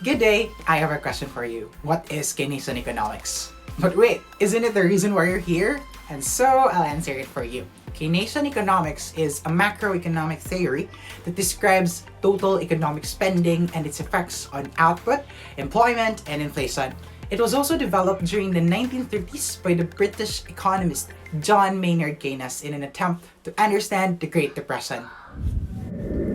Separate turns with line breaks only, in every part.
Good day, I have a question for you. What is Keynesian economics? But wait, isn't it the reason why you're here? And so I'll answer it for you. Keynesian economics is a macroeconomic theory that describes total economic spending and its effects on output, employment, and inflation. It was also developed during the 1930s by the British economist John Maynard Keynes in an attempt to understand the Great Depression.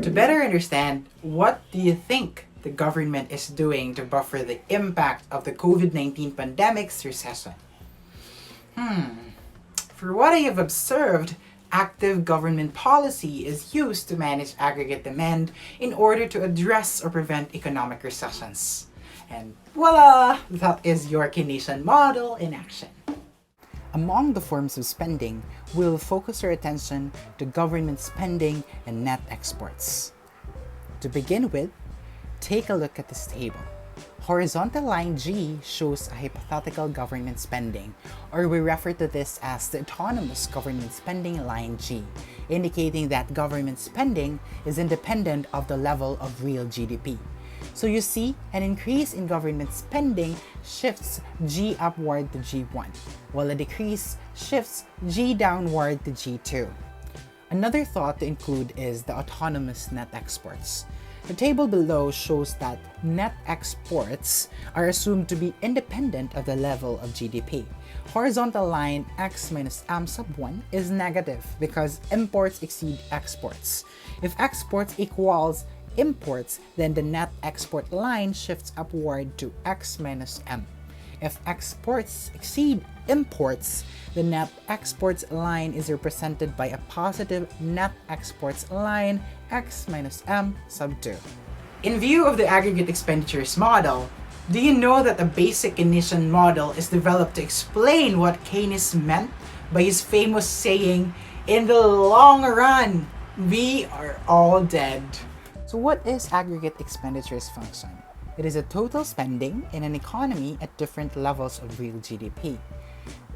To better understand, what do you think the government is doing to buffer the impact of the COVID-19 pandemic's recession? For what I have observed, active government policy is used to manage aggregate demand in order to address or prevent economic recessions. And voila! That is your Keynesian model in action. Among the forms of spending, we'll focus our attention to government spending and net exports. To begin with, take a look at this table. Horizontal line G shows a hypothetical government spending, or we refer to this as the autonomous government spending line G, indicating that government spending is independent of the level of real GDP. So you see, an increase in government spending shifts G upward to G1, while a decrease shifts G downward to G2. Another thought to include is the autonomous net exports. The table below shows that net exports are assumed to be independent of the level of GDP. Horizontal line X minus M sub 1 is negative because imports exceed exports. If exports equals imports, then the net export line shifts upward to X minus M. If exports exceed imports, the net exports line is represented by a positive net exports line X minus M sub 2. In view of the aggregate expenditures model, do you know that a basic Keynesian model is developed to explain what Keynes meant by his famous saying, "In the long run, we are all dead"? So what is aggregate expenditures function? It is a total spending in an economy at different levels of real GDP.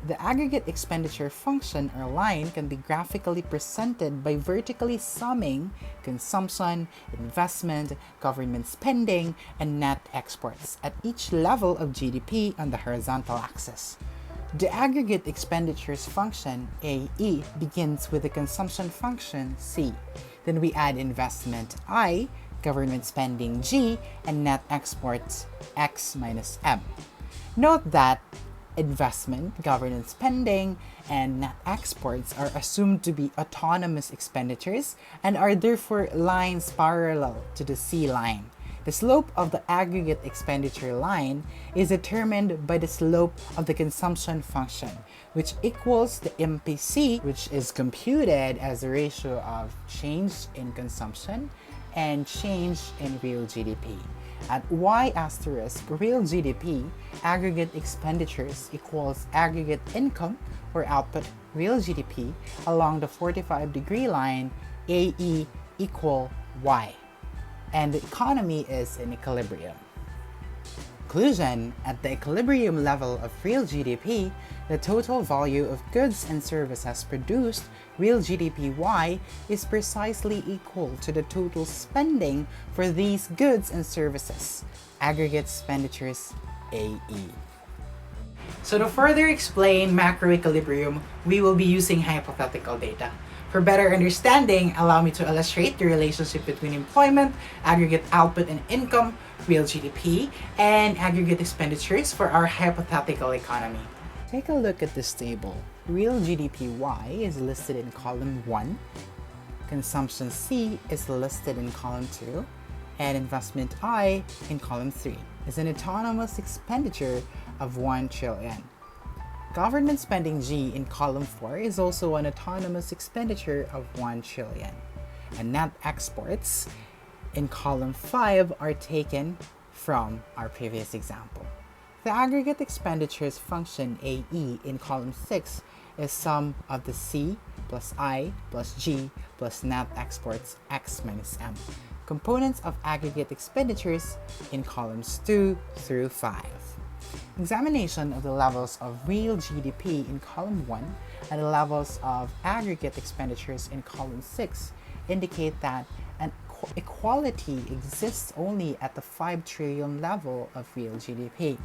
The aggregate expenditure function or line can be graphically presented by vertically summing consumption, investment, government spending, and net exports at each level of GDP on the horizontal axis. The aggregate expenditures function, AE, begins with the consumption function, C. Then we add investment, I, government spending, G, and net exports, X minus M. Note that investment, government spending, and net exports are assumed to be autonomous expenditures and are therefore lines parallel to the C line. The slope of the aggregate expenditure line is determined by the slope of the consumption function, which equals the MPC, which is computed as a ratio of change in consumption and change in real GDP. At Y asterisk real GDP, aggregate expenditures equals aggregate income or output real GDP along the 45-degree line AE equal Y. And the economy is in equilibrium. Conclusion, at the equilibrium level of real GDP, the total value of goods and services produced, real GDP Y, is precisely equal to the total spending for these goods and services, aggregate expenditures, AE. So to further explain macroequilibrium, we will be using hypothetical data. For better understanding, allow me to illustrate the relationship between employment, aggregate output and income, real GDP, and aggregate expenditures for our hypothetical economy. Take a look at this table. Real GDP Y is listed in column 1, consumption C is listed in column 2, and investment I in column 3 is an autonomous expenditure of 1 trillion. Government spending G in column 4 is also an autonomous expenditure of 1 trillion. And net exports in column 5 are taken from our previous example. The aggregate expenditures function AE in column 6 is sum of the C plus I plus G plus net exports X minus M, components of aggregate expenditures in columns 2 through 5. Examination of the levels of real GDP in column 1 and the levels of aggregate expenditures in column 6 indicate that an equality exists only at the 5 trillion level of real GDP.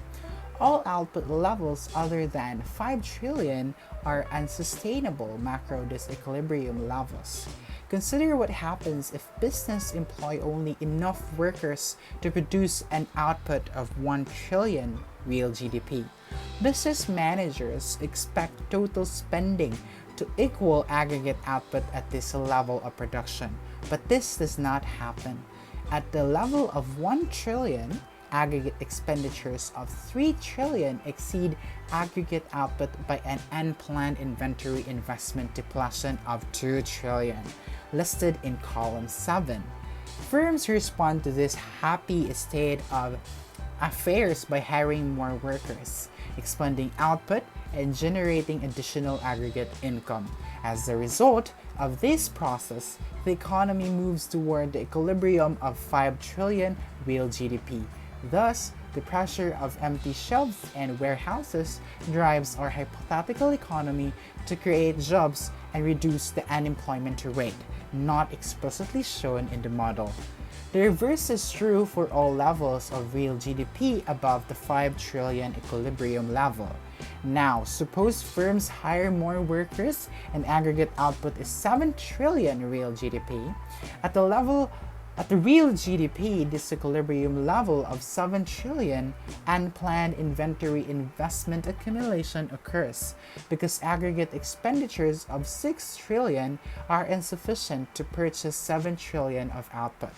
All output levels other than 5 trillion are unsustainable macro disequilibrium levels. Consider what happens if business employ only enough workers to produce an output of 1 trillion real GDP. Business managers expect total spending to equal aggregate output at this level of production, but this does not happen. At the level of 1 trillion, aggregate expenditures of 3 trillion exceed aggregate output by an unplanned inventory investment depletion of 2 trillion, listed in column 7. Firms respond to this happy state of affairs by hiring more workers, expanding output, and generating additional aggregate income. As a result of this process, the economy moves toward the equilibrium of 5 trillion real GDP. Thus, the pressure of empty shelves and warehouses drives our hypothetical economy to create jobs and reduce the unemployment rate, not explicitly shown in the model. The reverse is true for all levels of real GDP above the 5 trillion equilibrium level. Now, suppose firms hire more workers and aggregate output is 7 trillion real GDP. At the real GDP disequilibrium level of 7 trillion, unplanned inventory investment accumulation occurs because aggregate expenditures of 6 trillion are insufficient to purchase 7 trillion of output.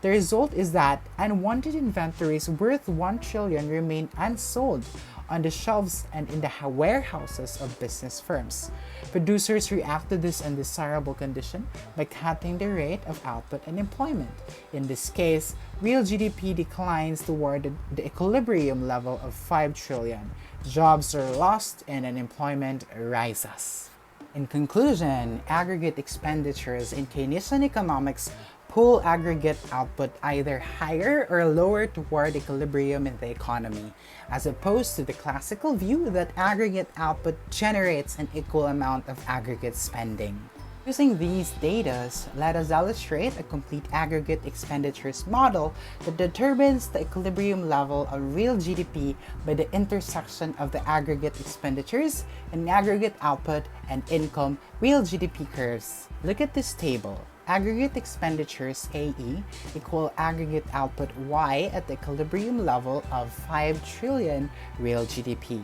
The result is that unwanted inventories worth 1 trillion remain unsold on the shelves and in the warehouses of business firms. Producers react to this undesirable condition by cutting the rate of output and employment. In this case, real GDP declines toward the equilibrium level of 5 trillion. Jobs are lost and unemployment rises. In conclusion, aggregate expenditures in Keynesian economics pull aggregate output either higher or lower toward equilibrium in the economy, as opposed to the classical view that aggregate output generates an equal amount of aggregate spending. Using these data, let us illustrate a complete aggregate expenditures model that determines the equilibrium level of real GDP by the intersection of the aggregate expenditures and aggregate output and income real GDP curves. Look at this table. Aggregate expenditures AE equal aggregate output Y at the equilibrium level of 5 trillion real GDP.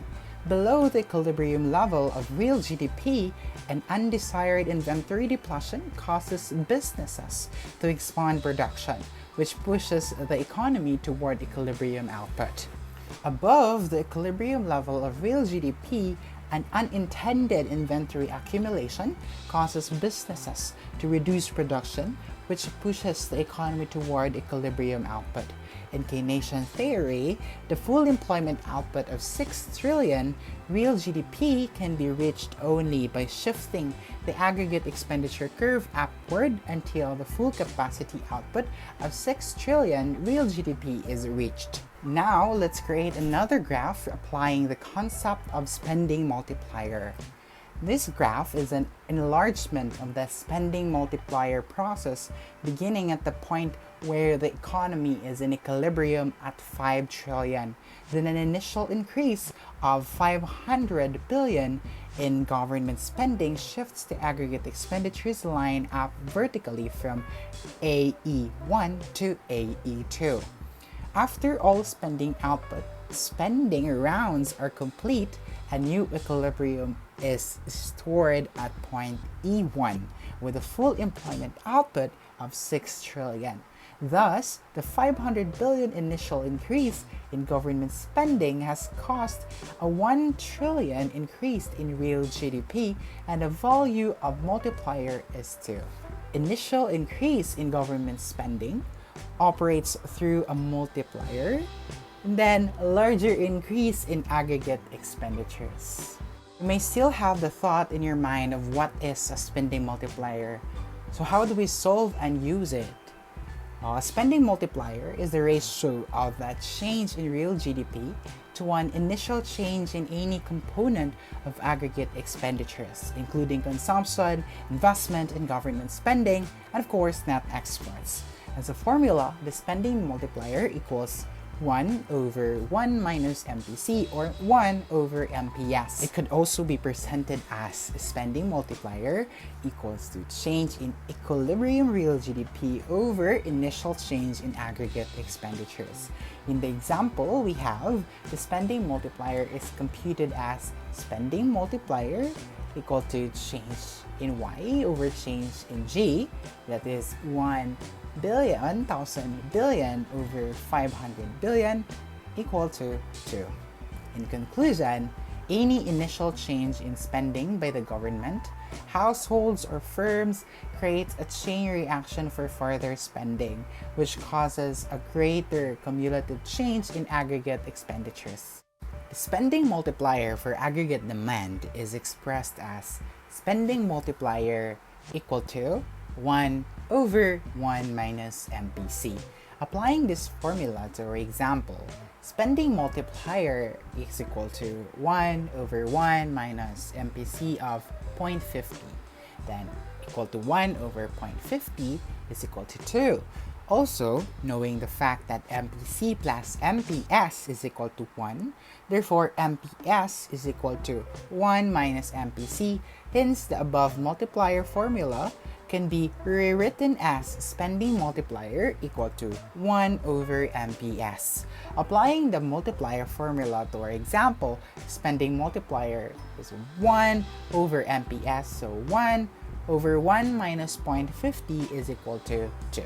Below the equilibrium level of real GDP, an undesired inventory depletion causes businesses to expand production, which pushes the economy toward equilibrium output. Above the equilibrium level of real GDP, an unintended inventory accumulation causes businesses to reduce production, which pushes the economy toward equilibrium output. In Keynesian theory, the full employment output of 6 trillion real GDP can be reached only by shifting the aggregate expenditure curve upward until the full capacity output of 6 trillion real GDP is reached. Now, let's create another graph applying the concept of spending multiplier. This graph is an enlargement of the spending multiplier process beginning at the point where the economy is in equilibrium at 5 trillion, then an initial increase of 500 billion in government spending shifts the aggregate expenditures line up vertically from AE1 to AE2. After all spending rounds are complete, a new equilibrium is stored at point E1 with a full employment output of 6 trillion. Thus, the 500 billion initial increase in government spending has caused a 1 trillion increase in real GDP, and the value of multiplier is 2. Initial increase in government spending operates through a multiplier, and then a larger increase in aggregate expenditures. You may still have the thought in your mind of what is a spending multiplier. So how do we solve and use it? A spending multiplier is the ratio of that change in real GDP to one initial change in any component of aggregate expenditures, including consumption, investment, and government spending, and of course net exports. As a formula, the spending multiplier equals 1 over 1 minus MPC or 1 over MPS. It could also be presented as a spending multiplier equals to change in equilibrium real GDP over initial change in aggregate expenditures. In the example, we have the spending multiplier is computed as spending multiplier equal to change in Y over change in G, that is 1 billion, 1,000 billion over 500 billion equal to 2. In conclusion, any initial change in spending by the government, households, or firms creates a chain reaction for further spending, which causes a greater cumulative change in aggregate expenditures. The spending multiplier for aggregate demand is expressed as spending multiplier equal to 1 over 1 minus MPC. Applying this formula to our example, spending multiplier is equal to 1 over 1 minus MPC of 0.50. Then equal to 1 over 0.50 is equal to 2. Also, knowing the fact that MPC plus MPS is equal to 1, therefore MPS is equal to 1 minus MPC, hence the above multiplier formula can be rewritten as spending multiplier equal to 1 over MPS. Applying the multiplier formula to our example, spending multiplier is 1 over MPS, so 1 over 1 minus 0.50 is equal to 2.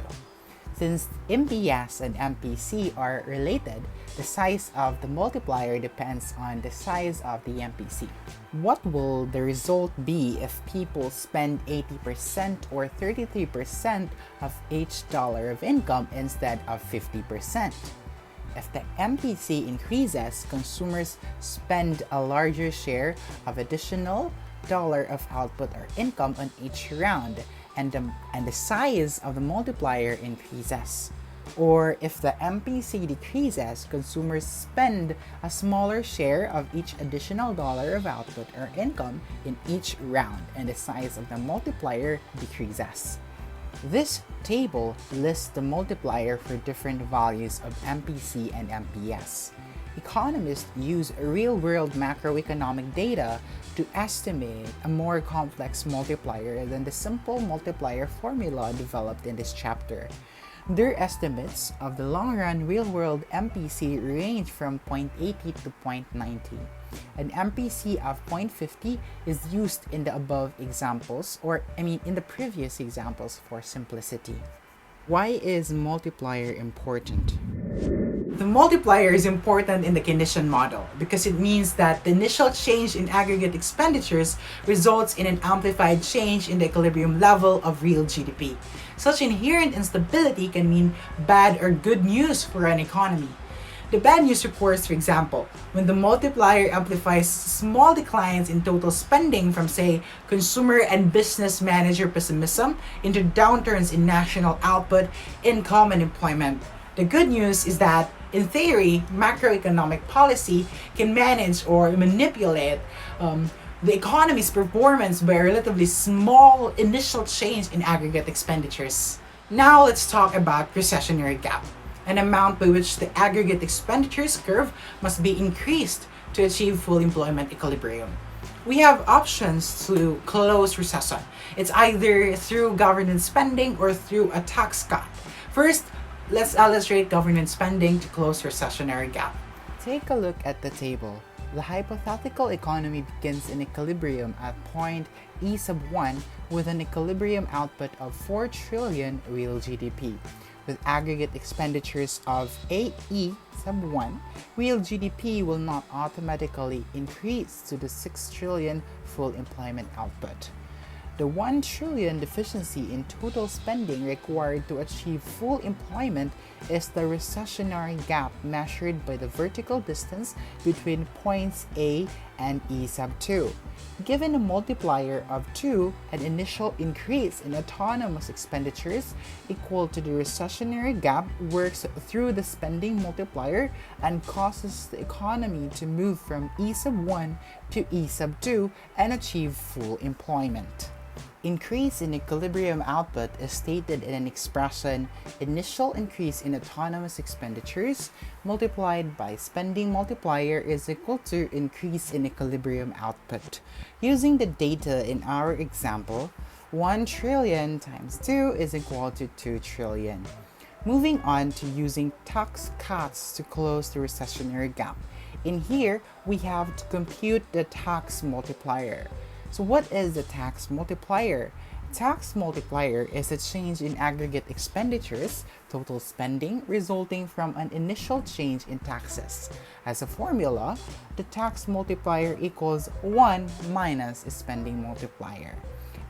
Since MPS and MPC are related, the size of the multiplier depends on the size of the MPC. What will the result be if people spend 80% or 33% of each dollar of income instead of 50%? If the MPC increases, consumers spend a larger share of additional dollar of output or income on each round, and the size of the multiplier increases. Or if the MPC decreases, consumers spend a smaller share of each additional dollar of output or income in each round, and the size of the multiplier decreases. This table lists the multiplier for different values of MPC and MPS. Economists use real-world macroeconomic data to estimate a more complex multiplier than the simple multiplier formula developed in this chapter. Their estimates of the long-run real-world MPC range from 0.80 to 0.90. An MPC of 0.50 is used in the above examples, in the previous examples for simplicity. Why is multiplier important? The multiplier is important in the Keynesian model because it means that the initial change in aggregate expenditures results in an amplified change in the equilibrium level of real GDP. Such inherent instability can mean bad or good news for an economy. The bad news reports, for example, when the multiplier amplifies small declines in total spending from, say, consumer and business manager pessimism into downturns in national output, income, and employment. The good news is that, in theory, macroeconomic policy can manage or manipulate the economy's performance by a relatively small initial change in aggregate expenditures. Now let's talk about recessionary gap, an amount by which the aggregate expenditures curve must be increased to achieve full employment equilibrium. We have options to close recession. It's either through government spending or through a tax cut. First, let's illustrate government spending to close recessionary gap. Take a look at the table. The hypothetical economy begins in equilibrium at point E sub 1 with an equilibrium output of 4 trillion real GDP. With aggregate expenditures of AE sub 1, real GDP will not automatically increase to the 6 trillion full employment output. The 1 trillion deficiency in total spending required to achieve full employment is the recessionary gap measured by the vertical distance between points A and E sub 2. Given a multiplier of 2, an initial increase in autonomous expenditures equal to the recessionary gap works through the spending multiplier and causes the economy to move from E sub 1 to E sub 2 and achieve full employment. Increase in equilibrium output is stated in an expression initial increase in autonomous expenditures multiplied by spending multiplier is equal to increase in equilibrium output. Using the data in our example, 1 trillion times 2 is equal to 2 trillion. Moving on to using tax cuts to close the recessionary gap. In here, we have to compute the tax multiplier. So what is the tax multiplier? Tax multiplier is a change in aggregate expenditures, total spending, resulting from an initial change in taxes. As a formula, the tax multiplier equals 1 minus spending multiplier.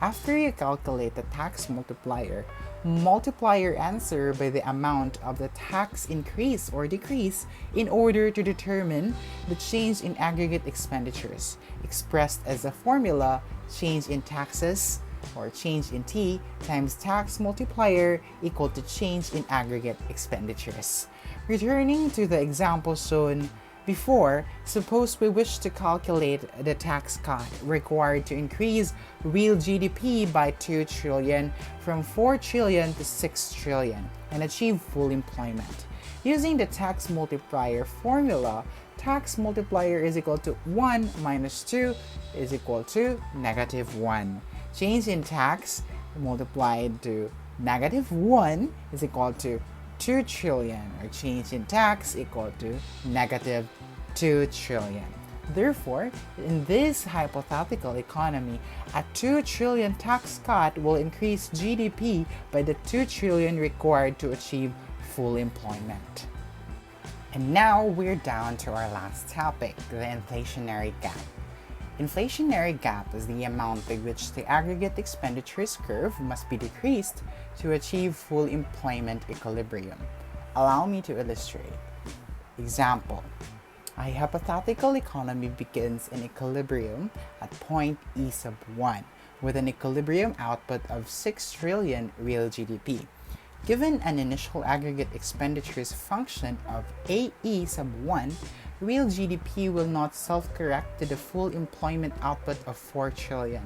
After you calculate the tax multiplier, multiply your answer by the amount of the tax increase or decrease in order to determine the change in aggregate expenditures, expressed as a formula change in taxes or change in T times tax multiplier equal to change in aggregate expenditures. Returning to the example shown before, suppose we wish to calculate the tax cut required to increase real GDP by 2 trillion from 4 trillion to 6 trillion and achieve full employment. Using the tax multiplier formula, tax multiplier is equal to 1 minus 2 is equal to negative 1. Change in tax multiplied to negative 1 is equal to 2 trillion, or change in tax equal to negative 2 trillion. Therefore, in this hypothetical economy, a 2 trillion tax cut will increase GDP by the 2 trillion required to achieve full employment. And now we're down to our last topic, the inflationary gap. Inflationary gap is the amount by which the aggregate expenditures curve must be decreased to achieve full employment equilibrium. Allow me to illustrate. Example: a hypothetical economy begins in equilibrium at point E sub 1 with an equilibrium output of 6 trillion real GDP. Given an initial aggregate expenditures function of AE sub 1, real GDP will not self-correct to the full employment output of 4 trillion.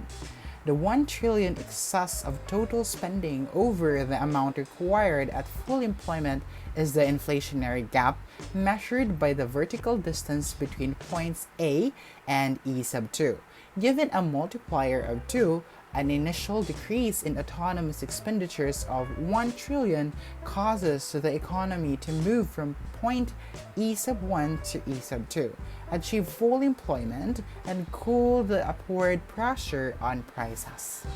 The 1 trillion excess of total spending over the amount required at full employment is the inflationary gap, measured by the vertical distance between points A and E sub 2. Given a multiplier of 2, an initial decrease in autonomous expenditures of 1 trillion causes the economy to move from point E sub 1 to E sub 2, achieve full employment, and cool the upward pressure on prices.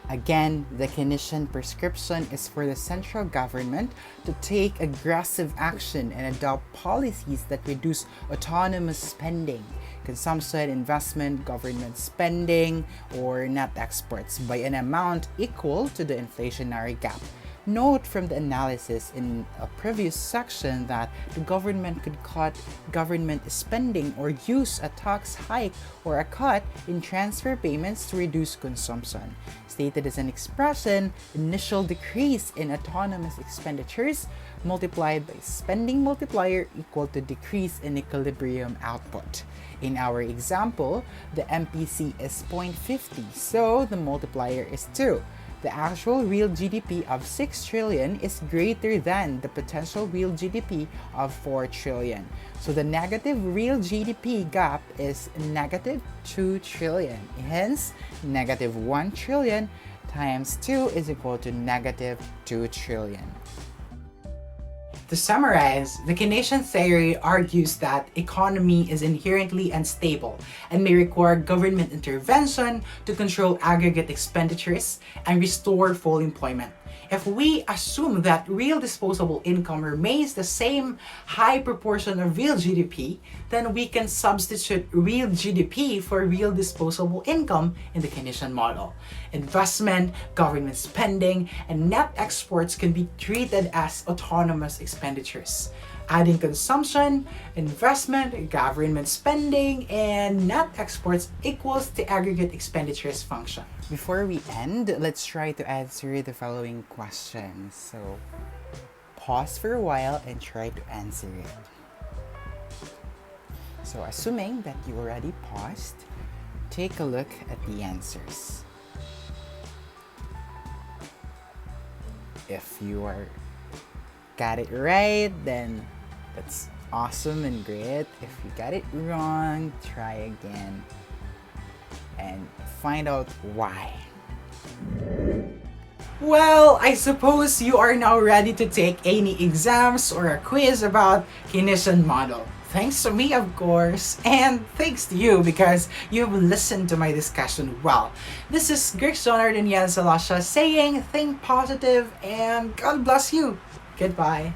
Again, the Keynesian prescription is for the central government to take aggressive action and adopt policies that reduce autonomous spending, consumption, investment, government spending, or net exports by an amount equal to the inflationary gap. Note from the analysis in a previous section that the government could cut government spending or use a tax hike or a cut in transfer payments to reduce consumption. Stated as an expression, initial decrease in autonomous expenditures multiplied by spending multiplier equal to decrease in equilibrium output. In our example, the MPC is 0.50, so the multiplier is 2. The actual real GDP of 6 trillion is greater than the potential real GDP of 4 trillion. So the negative real GDP gap is negative 2 trillion. Hence, negative 1 trillion times 2 is equal to negative 2 trillion. To summarize, the Keynesian theory argues that economy is inherently unstable and may require government intervention to control aggregate expenditures and restore full employment. If we assume that real disposable income remains the same high proportion of real GDP, then we can substitute real GDP for real disposable income in the Keynesian model. Investment, government spending, and net exports can be treated as autonomous expenditures. Adding consumption, investment, government spending, and net exports equals the aggregate expenditures function. Before we end, let's try to answer the following questions. So, pause for a while and try to answer it. So, assuming that you already paused, take a look at the answers. If you are got it right, then that's awesome and great. If you got it wrong, try again and find out why. Well, I suppose you are now ready to take any exams or a quiz about Keynesian model. Thanks to me, of course, and thanks to you because you've listened to my discussion well. This is Greg Sonard and Yan Salasha saying think positive and God bless you. Goodbye.